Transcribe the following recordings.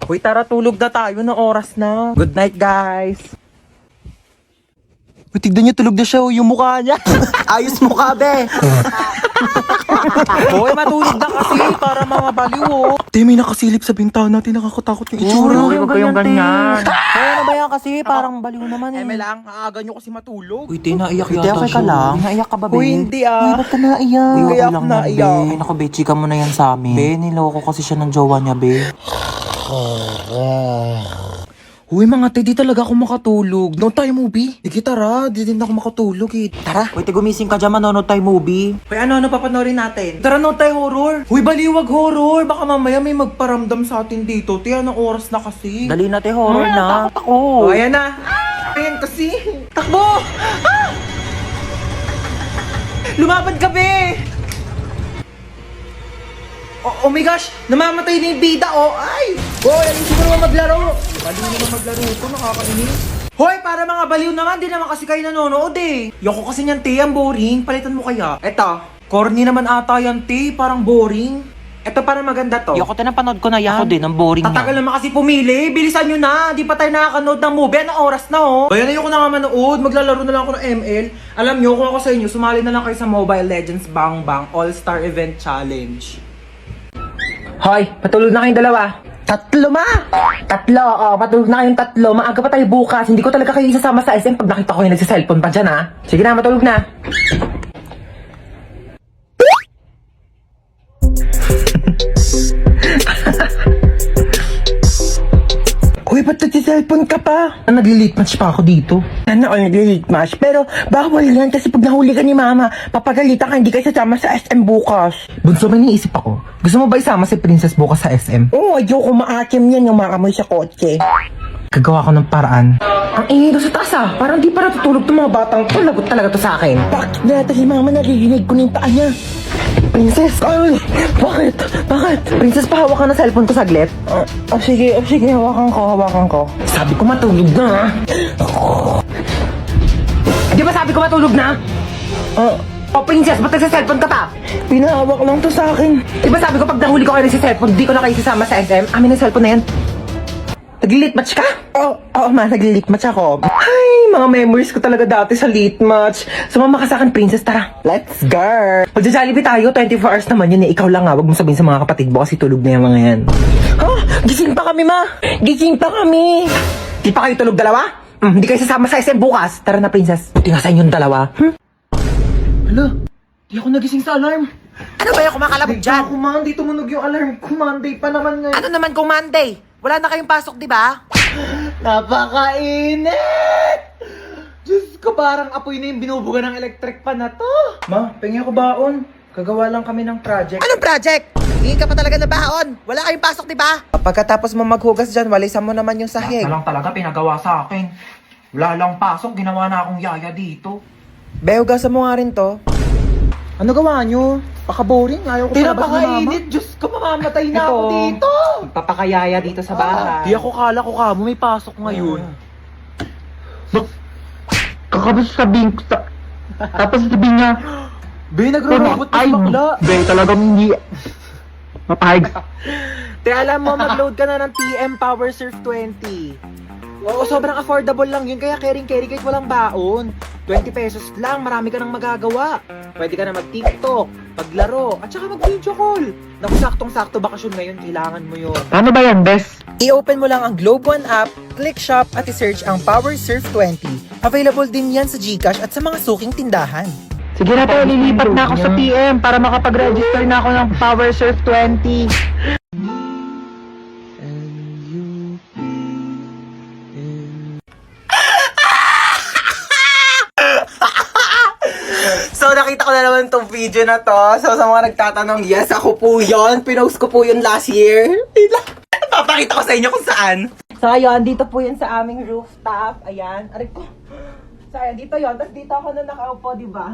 Uy, tara, tulog na tayo na oras na. Good night, guys. Uy, tignan niyo, tulog na siya, yung mukha niya. Ayos mukha, be. Uy, matulog na kasi para mga baliw, oh. Te, may nakasilip sa bintana natin, nakakatakot yung itsura. Uy, huwag kayong ganyan. Ay, ano ba yan kasi? Parang baliw naman eh. lang, aaga nyo kasi matulog. Uy, te, naiyak Uy, te, yata okay ka siya. lang? Naiyak ka ba, be? Uy, hindi ah. Uy, ba't ka naiyak? Uy, Okay kaya lang ako yan, naiyak. be. Ay, naku, be, chika mo na yan sa amin. Be, niloko kasi siya ng jowa niya, be. Uy, mga te, di talaga ako makatulog. No tayo movie. Sige, tara. Di din ako makatulog eh. Tara. Uy, te, gumising ka dyan, manonood tayo movie. Uy, ano papanorin natin? Tara, no tayo horror. Uy, baliwag horror. Baka mamaya may magparamdam sa atin dito. Te, anong oras na kasi? Dali na, te, horror na. Takot ako. Oh, ayan na. Ayan kasi. Takbo! Ah! Lumapad ka, be! Oh my gosh! Namamatay na yung bida, oh! Ay! Hoy, ayusin mo naman maglaro! Baliw naman maglaro ito, nakakainis. Hoy, para mga baliw naman, di naman kasi kayo nanonood eh. Yoko kasi niyan, te, ang boring. Palitan mo kaya. Eto, corny naman ata yan, te. Parang boring. Eto, parang maganda to. Yoko, te, napanood ko na yan. Ako din, ang boring Tatagal niya. naman kasi pumili. Bilisan nyo na. Di pa tayo nakakanood ng movie. Anong oras na, oh? Bayan, ayoko na nga manood. Maglalaro na lang ako ng ML. Alam nyo, kung ako sa inyo, sumali na lang kayo sa Mobile Legends Bang Bang All-Star Event Challenge. Hoy, patulog na kayong dalawa. Tatlo, ma! Tatlo, oo. Matulog na kayong tatlo. Maaga pa tayo bukas. Hindi ko talaga kayo isasama sa SM pag nakita ko yung nagsiselfone pa dyan, ha? Sige na, matulog na. Uy, ba't nagsiselfone ka pa? Nagli-late match pa ako dito. Ano ako nagli-late match? Pero bawal yan kasi pag nahuli ka ni mama, papagalitan ka, hindi kayo sasama sa SM bukas. Bunso, may niisip ako. Gusto mo ba isama si Princess bukas sa SM? Oo, ayoko maakim yan yung makamoy sa kotse. Gagawa ko ng paraan. Ang ingay doon sa taas ah. Parang di pa natutulog itong mga batang to. Lagot talaga to sa akin. Bakit na si mama naririnig ko na yung paa niya? Princess! Ay! Bakit? Bakit? Princess, pahawak ka na cellphone ko saglit. Sige, hawakan ko. Sabi ko matulog na. Di ba sabi ko matulog na? Princess, ba't nagsa-cellphone ka pa? Pinahawak lang to sa akin. Di ba sabi ko pag nahuli ko kayo nagsa-cellphone, di ko na kayo sasama sa SM? Amin ang cellphone na yan. Nag-lit match ka? Oo, ma, nag-lit match ako. Ay, mga memories ko talaga dati sa lit match. Sumama ka sa akin, Princess, tara. Let's go! Magja-Jollibee tayo, 24 hours naman yun eh. Ikaw lang nga, wag mo sabihin sa mga kapatid mo kasi tulog na yung mga yan. Ha? Gising pa kami, ma! Gising pa kami! Di pa kayo tulog dalawa? Hindi kayo sasama sa SM bukas. Tara na, Princess. Buti nga sa inyong dalawa. Hala, di ako nagising sa alarm. Ano ba yung kumakalabog dyan? Monday, tumunog yung alarm. Monday pa naman ngayon. Ano naman kung Monday? Wala na kayong pasok, di ba? Napakainit! Diyos ko, parang apoy na yung binubuga ng electric pan na to. Ma, pengi ako baon. Kagawa lang kami ng project. Anong project? Hindi ka pa talaga na baon. Wala kayong pasok, di ba? Pagkatapos mo maghugas dyan, walisan mo naman yung sahig. lang talaga pinagawa sa akin. Wala lang pasok, ginawa na akong yaya dito. Be, hugasan mo nga rin to. Ano gawa nyo? Paka-boring. Ayaw ko sa labas na mama. Diyos ko, mamamatay na ako dito. Papakayaya dito sa bahay. Di ako kala ko kamo, may pasok ngayon. Kakabas sabihin ko sa... Tapos sabihin niya, Be, nagro-robot na bakla. Be, talagang hindi... Mapahig. Te, alam mo, mag-load ka na ng TM Power Surf 20. Oo, sobrang affordable lang yun. Kaya caring-carry kahit walang baon. 20 pesos lang, marami ka nang magagawa. Pwede ka na mag-TikTok, maglaro, at saka mag-video call. Naku, saktong-sakto bakasyon ngayon, kailangan mo yun. Paano ba yan, Bes? I-open mo lang ang Globe One app, click shop at i-search ang Power Surf 20. Available din yan sa GCash at sa mga suking tindahan. Sige na po, lilipat na ako sa PM para makapag-register na ako ng Power Surf 20. So, nakita ko na naman tong video na to. So, sa mga nagtatanong, yes, ako po yon. Pinost ko po yun last year. Papakita ko sa inyo kung saan. So, ayun, dito po yun sa aming rooftop. Ayan, aray ko. So, ayan, dito yun. Tapos dito ako na nakaupo, di ba?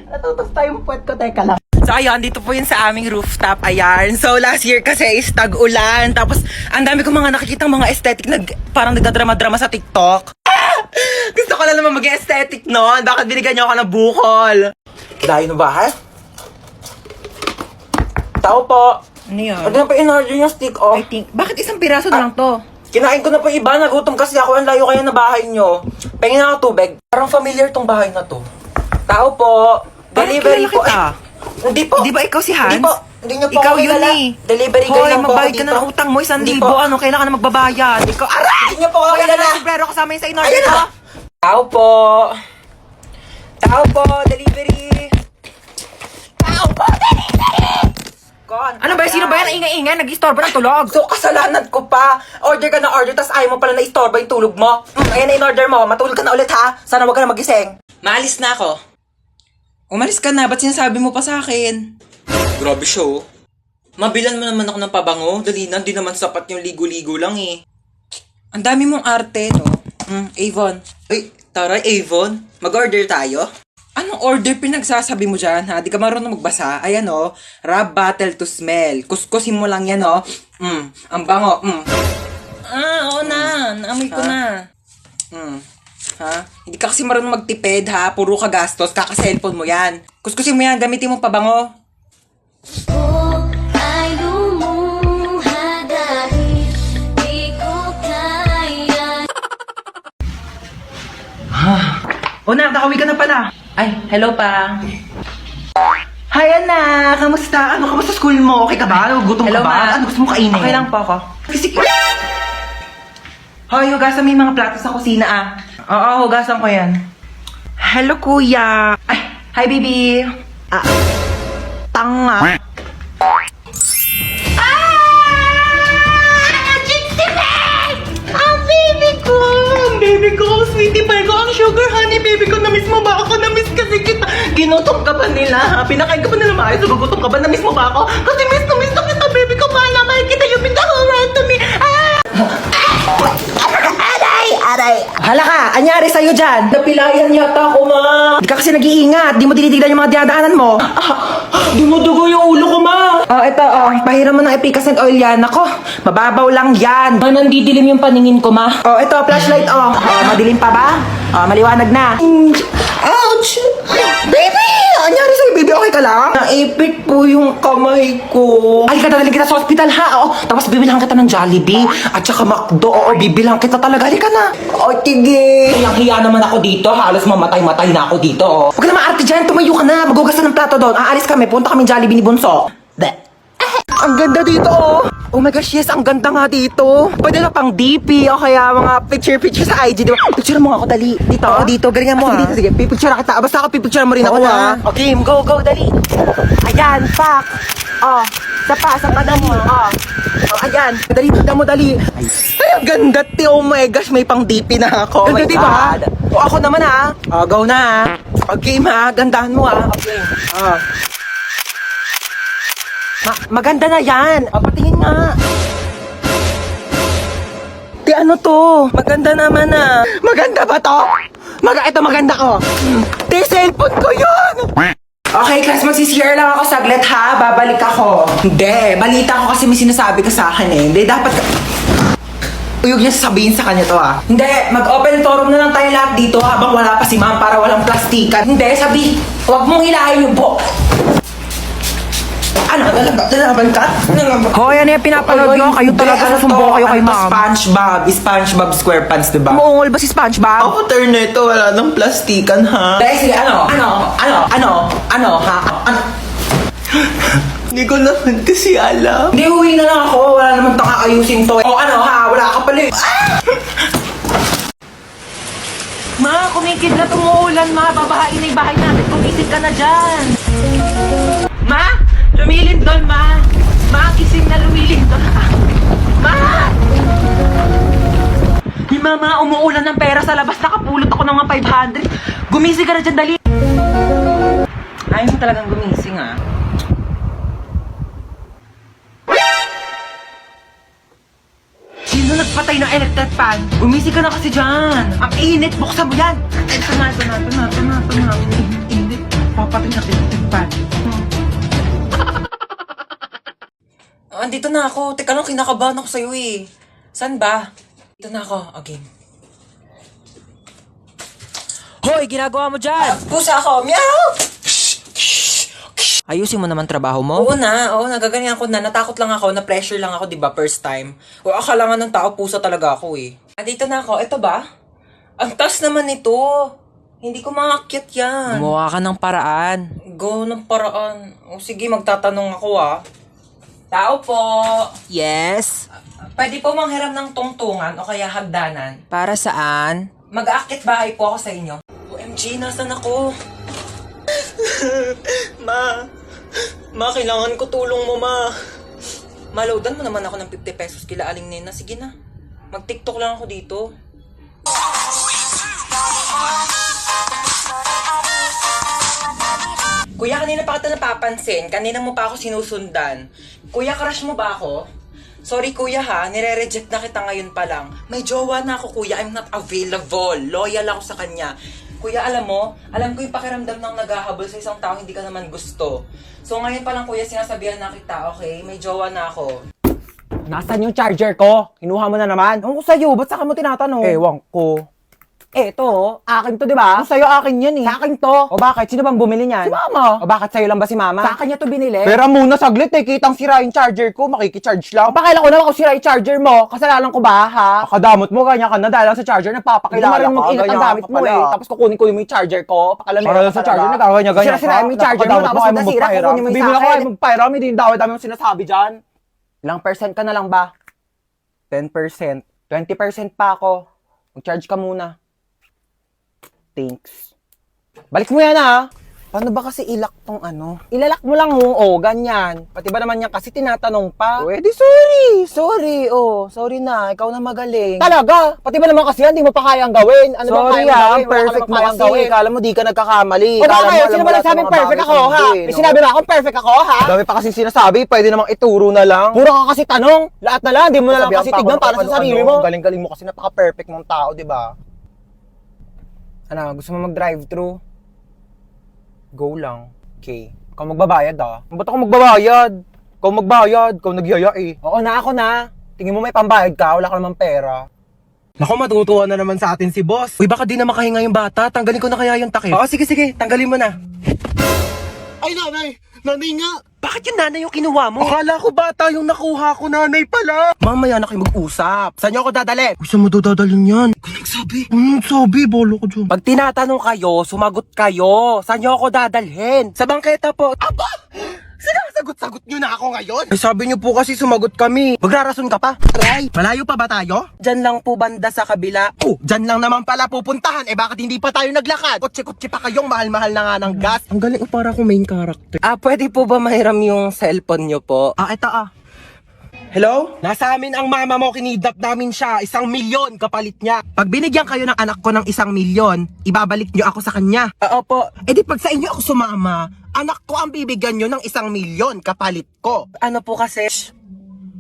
Natutos tayo yung puwet ko. Teka lang. So, ayun, dito po yun sa aming rooftop. Ayan. So, last year kasi is tag-ulan. Tapos, ang dami ko mga nakikitang mga aesthetic na parang nagdadrama-drama sa TikTok. Gusto ko lang naman mag-aesthetic noon. Bakit binigyan niyo ako ng bukol? Dahil na ba, ha? Tao po. Ano yan? Ano na pa in-order yung stick off? I think, bakit isang piraso na lang to? Kinain ko na po yung iba, nagutom kasi ako. Ang layo kaya na bahay nyo. Pengin na ako tubig. Parang familiar tong bahay na to. Tao po. Parang Delivery kilala po. kita. Hindi po. Di ba ikaw si Hans? Hindi po. Hindi nyo po Ikaw ako yun kilala. eh. Delivery girl Hoy, lang po ako magbayad ka dito. na ng utang mo, 1,000. Hindi po. Ano, kailangan na magbabayad. Ikaw, aray! Hindi nyo po ako Hoy, ano kilala. na, sombrero kasama yung sa in-order Ayan ko. na. Tao po. Tao po. Delivery. Tao po. Delivery. Kon. Ano ba, sino ba yan? Ingay-ingay, nag-istorbo ng tulog. So, kasalanan ko pa. Order ka na order, tas ayaw mo pala na istorbo yung tulog mo. Ayan na in-order mo. Matulog ka na ulit, ha? Sana wag ka na magising. Maalis na ako. Umalis ka na, ba't sinasabi mo pa sa akin? Grabe siya, oh. Mabilan mo naman ako ng pabango. Dali na, di naman sapat yung ligo-ligo lang, eh. Ang dami mong arte, no? Avon. Ay, taray, Avon. Mag-order tayo? Anong order pinagsasabi mo dyan, ha? Di ka marunong magbasa. Ayan, oh. Rub bottle to smell. Kuskusin mo lang yan, oh. Ang bango. Oo na. Naamoy ko na. Ha? Hindi ka kasi marunong magtipid, ha? Puro ka gastos. Kaka-cellphone mo yan. Kuskusin mo yan. Gamitin mo pabango. Ay lumuha dahil di ko kaya. O na, nakawi ka na pala. Ay, hello pa. Hi, Ana! Kamusta? Ano, kamusta school mo? Okay ka ba? Gutom Hello, ka ba? Ma. Ano gusto mo kainin? Okay lang po ako. Sige. Hoy, hugasan mo yung mga plato sa kusina, ah. Oo, hugasan ko yan. Hello, kuya. Ay, hi, baby. Tanga. Baby ko, ang sweetie pie ko, ang sugar honey, baby ko, na-miss mo ba ako? Na-miss kasi kita. Ginutom ka ba nila? Pinakain ka ba nila maayos? Gugutom ka ba? Na-miss mo ba ako? Kasi miss na kita, baby ko. Paano mahal kita? You've been the whole world to me. Aray! Hala ka! Anyari sa'yo dyan? Napilayan yata ako, ma. Di ka kasi nag-iingat. Di mo tinitignan yung mga dinadaanan mo. Dumudugo yung ulo ko, ma. Ito, pahiram mo ng epicacent oil yan. Ako, mababaw lang yan. Ma, nandidilim yung paningin ko, ma. Ito, flashlight, madilim pa ba? Maliwanag na. Ouch! Baby! Anyari sa'yo, baby? Okay ka lang? Naipit po yung kamay ko. Ay, dadalhin kita sa hospital, ha? Tapos bibilang kita ng Jollibee. At saka McDo. Bibilang kita talaga. Halika na. O, tige. Hiyang-hiya naman ako dito. Halos mamatay-matay na ako dito, oh. Huwag ka na maarte dyan. Tumayo ka na. Magugas ka ng plato doon. Aalis kami. Punta kami Jollibee ni Bunso. Ang ganda dito, oh. Oh my gosh, yes. Ang ganda nga dito. Pwede na pang DP o kaya mga picture sa IG, di ba? Picture mo ako, dali. Dito. Oo, dito. Galingan mo, Sige, ha? dito, sige. Pipicture na kita. Basta ako, pipicture mo rin ako, Oo ha? na. Okay, go, dali. Ayan, pak. Sa kanan mo, ayan. Dali, dali. Ay, ang ganda, ti. Oh my gosh, may pang DP na ako. Oh my Ganda, di ba? God. O, ako naman, ha? Go na, ha? Okay, ma. Gandahan mo, ha? Okay. Maganda na yan. Patingin nga. Di ano to? Maganda naman ah. Maganda ba to? Ito maganda ko. Di cellphone ko yun. Okay, class, magsisishare lang ako saglit ha. Babalik ako. Hindi, balita ko kasi may sinasabi ka sa akin eh. Hindi, dapat ka... Uyog niya sasabihin sa kanya to ah. Hindi, mag-open forum na lang tayo lahat dito habang wala pa si ma'am para walang plastikan. Hindi, sabi, huwag mong hilahin yung buhok. Ano? Lalaban ka? Hoy, ano yung pinapanood nyo? Kayo talaga susumbo kayo kay ma'am. SpongeBob SquarePants, diba? Umuungol ba si SpongeBob? Ako, turn nito. Wala nang plastikan, ha? Dahil sige, ano, ha? Hindi ko naman kasi alam. Hindi, uwi na lang ako. Wala naman tang aayusin to. O ano, ha? Wala ka pala. Ma, kumikidlat, umuulan, ma. Babahain na yung bahay natin. Kumisig ka na dyan. Ma! Lumilindol, ma! Ma, gising na lumilindol. Ma! Di mama, umuulan ng pera sa labas. Nakapulot ako ng mga 500. Gumising ka na dyan, dali. Ayaw mo talagang gumising, ah. Sino nagpatay ng electric fan? Gumising ka na kasi dyan. Ang init, buksan mo yan. Ito na. Init. Papatay na electric fan. Andito na ako. Teka lang, kinakabahan ako sa'yo eh. Saan ba? Dito na ako. Okay. Hoy, ginagawa mo dyan? Pusa ako. Meow! Ayusin mo naman trabaho mo. Oo, nagaganyan ko na. Natakot lang ako, na-pressure lang ako, di ba, first time. O, akala nga ng tao, pusa talaga ako eh. Dito na ako, ito ba? Ang taas naman ito. Hindi ko maakyat yan. Gumawa ka ng paraan. Go ng paraan. O sige, magtatanong ako Tao po. Yes? Pwede po manghiram ng tungtungan o kaya hagdanan. Para saan? Mag-aakit bahay po ako sa inyo. OMG, nasan ako? Ma, kailangan ko tulong mo, ma. Malowdan mo naman ako ng 50 pesos kila Aling Nena. Sige na. Mag-TikTok lang ako dito. Kuya, kanina pa kita napapansin. Kanina mo pa ako sinusundan. Kuya, crush mo ba ako? Sorry kuya ha, nire-reject na kita ngayon pa lang. May jowa na ako kuya, I'm not available. Loyal ako sa kanya. Kuya, alam ko yung pakiramdam ng naghahabol sa isang tao hindi ka naman gusto. So ngayon pa lang kuya, sinasabihan na kita, okay? May jowa na ako. Nasaan yung charger ko? Kinuha mo na naman? Ewan ko sa'yo, ba't saka mo tinatanong? Ewan ko. Ito, akin to, di ba? Sa'yo akin yan eh. Sa akin to. O bakit? Sino bang bumili niyan? Si mama. O bakit sa'yo lang ba si mama? Sa akin niya to binili. Pero muna saglit eh, kitang sira yung charger ko, makikicharge lang. Pakailan ko naman kung sira yung charger mo. Kasalanan ko ba, ha? Akadamot mo, ganyan ka na dahil lang sa charger, nagpapakilala ka. Hindi mo ingat ang gamit mo eh. Tapos kukunin ko yung charger ko. Pakalamin Para lang sa charger, nagkaganyan-ganyan ka. Sira-sira mo yung charger mo, tapos nasira, kukunin mo yung sa akin. Hindi mo magpairam, hindi yung dami mong sinasabi dyan. Ilang percent ka na lang ba? 10%. 20% pa ako. Mag-charge ka muna. Thanks. Balik mo yan ha. Paano ba kasi ilak tong ano? Ilalak mo lang ganyan. Pati ba naman yan kasi tinatanong pa? Pwede, sorry, sorry na, ikaw na magaling. Talaga? Pati ba naman kasi yan, di mo pa kayang gawin? Ano ba kayang gawin? Perfect mo kasi. Kala mo di ka nagkakamali. O bakit? Sino ba nagsabing perfect ako ha? May sinabi ba akong perfect ako ha? Dami pa kasi sinasabi, pwede namang ituro na lang. Puro ka kasi tanong. Lahat na lang, di mo na lang kasi tignan para sa sarili mo. Galing-galing mo kasi napaka-perfect mong tao, di ba? Ano, gusto mo mag-drive-thru? Go lang. Okay. Ikaw magbabayad Ba't ako magbabayad? Ikaw nagyaya eh. Oo na, ako na. Tingin mo may pambayad ka, wala ka namang pera. Naku, matutuwa na naman sa atin si boss. Uy, baka di na makahinga yung bata. Tanggalin ko na kaya yung takip. Oo, sige, tanggalin mo na. Ay, nanay! Nanay nga! Bakit yung nanay yung kinuha mo? Akala ko bata yung nakuha ko, nanay pala! Mamaya na kayo mag-usap. Saan niyo ako dadalhin? Uy, saan mo dadalhin yan? Nagsabi, bolo ko dyan. Pag tinatanong kayo, sumagot kayo. Saan niyo ako dadalhin? Sa bangketa po. Aba! Sinasagot-sagot nyo na ako ngayon? Ay, sabi nyo po kasi sumagot kami. Magrarason ka pa? Try! Malayo pa ba tayo? Diyan lang po banda sa kabila. Oh, dyan lang naman pala pupuntahan. Eh, bakit hindi pa tayo naglakad? Kotse-kotse pa kayong mahal-mahal na nga ng gas. Ang galing, para akong main character. Pwede po ba mahiram yung cellphone niyo po? Ito Hello? Nasa amin ang mama mo, kinidnap namin siya. 1 milyon kapalit niya. Pag binigyan kayo ng anak ko ng 1 milyon, ibabalik niyo ako sa kanya. Opo. Eh di pag sa inyo ako sumama, anak ko ang bibigyan niyo ng 1 milyon kapalit ko. Ano po kasi?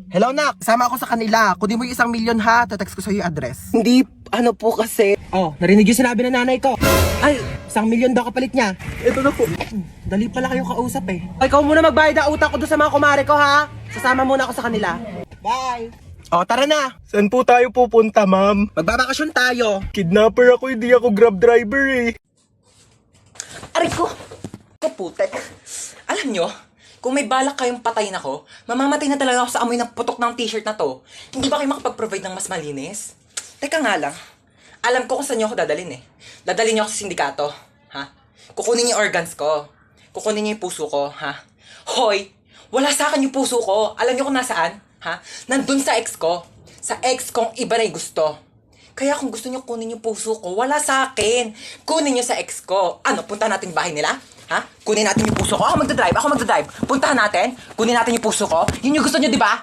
Hello nak, sama ako sa kanila. Kunin mo yung 1 milyon ha, tatext ko sa iyo yung address. Hindi, ano po kasi? Oh, narinig yung sinabi ng nanay ko. Ay, 1 milyon daw kapalit niya. Ito na po. Dali pala kayong kausap eh. Ay, ikaw muna magbayad ang utang ko doon sa mga kumare ko ha. Sasama muna ako sa kanila. Bye! O, tara na! Saan po tayo pupunta, ma'am? Magbabakasyon tayo. Kidnapper ako, hindi ako grab driver eh. Aray ko! Kaputek. Alam nyo, kung may balak kayong patayin ako, mamamatay na talaga ako sa amoy ng putok ng t-shirt na to. Hindi ba kayo makapag-provide ng mas malinis? Teka nga lang. Alam ko kung saan nyo ako dadalhin eh. Dadalhin nyo ako sa sindikato. Ha? Kukunin niyo yung organs ko. Kukunin niyo yung puso ko. Ha? Hoy! Wala sa akin yung puso ko. Alam niyo kung nasaan? Ha? Nandun sa ex ko. Sa ex kong iba na yung gusto. Kaya kung gusto niyo kunin yung puso ko, wala sa akin. Kunin niyo sa ex ko. Ano, punta natin bahay nila? Ha? Kunin natin yung puso ko. Ako magdadrive. Puntahan natin. Kunin natin yung puso ko. Yun yung gusto niyo, di ba?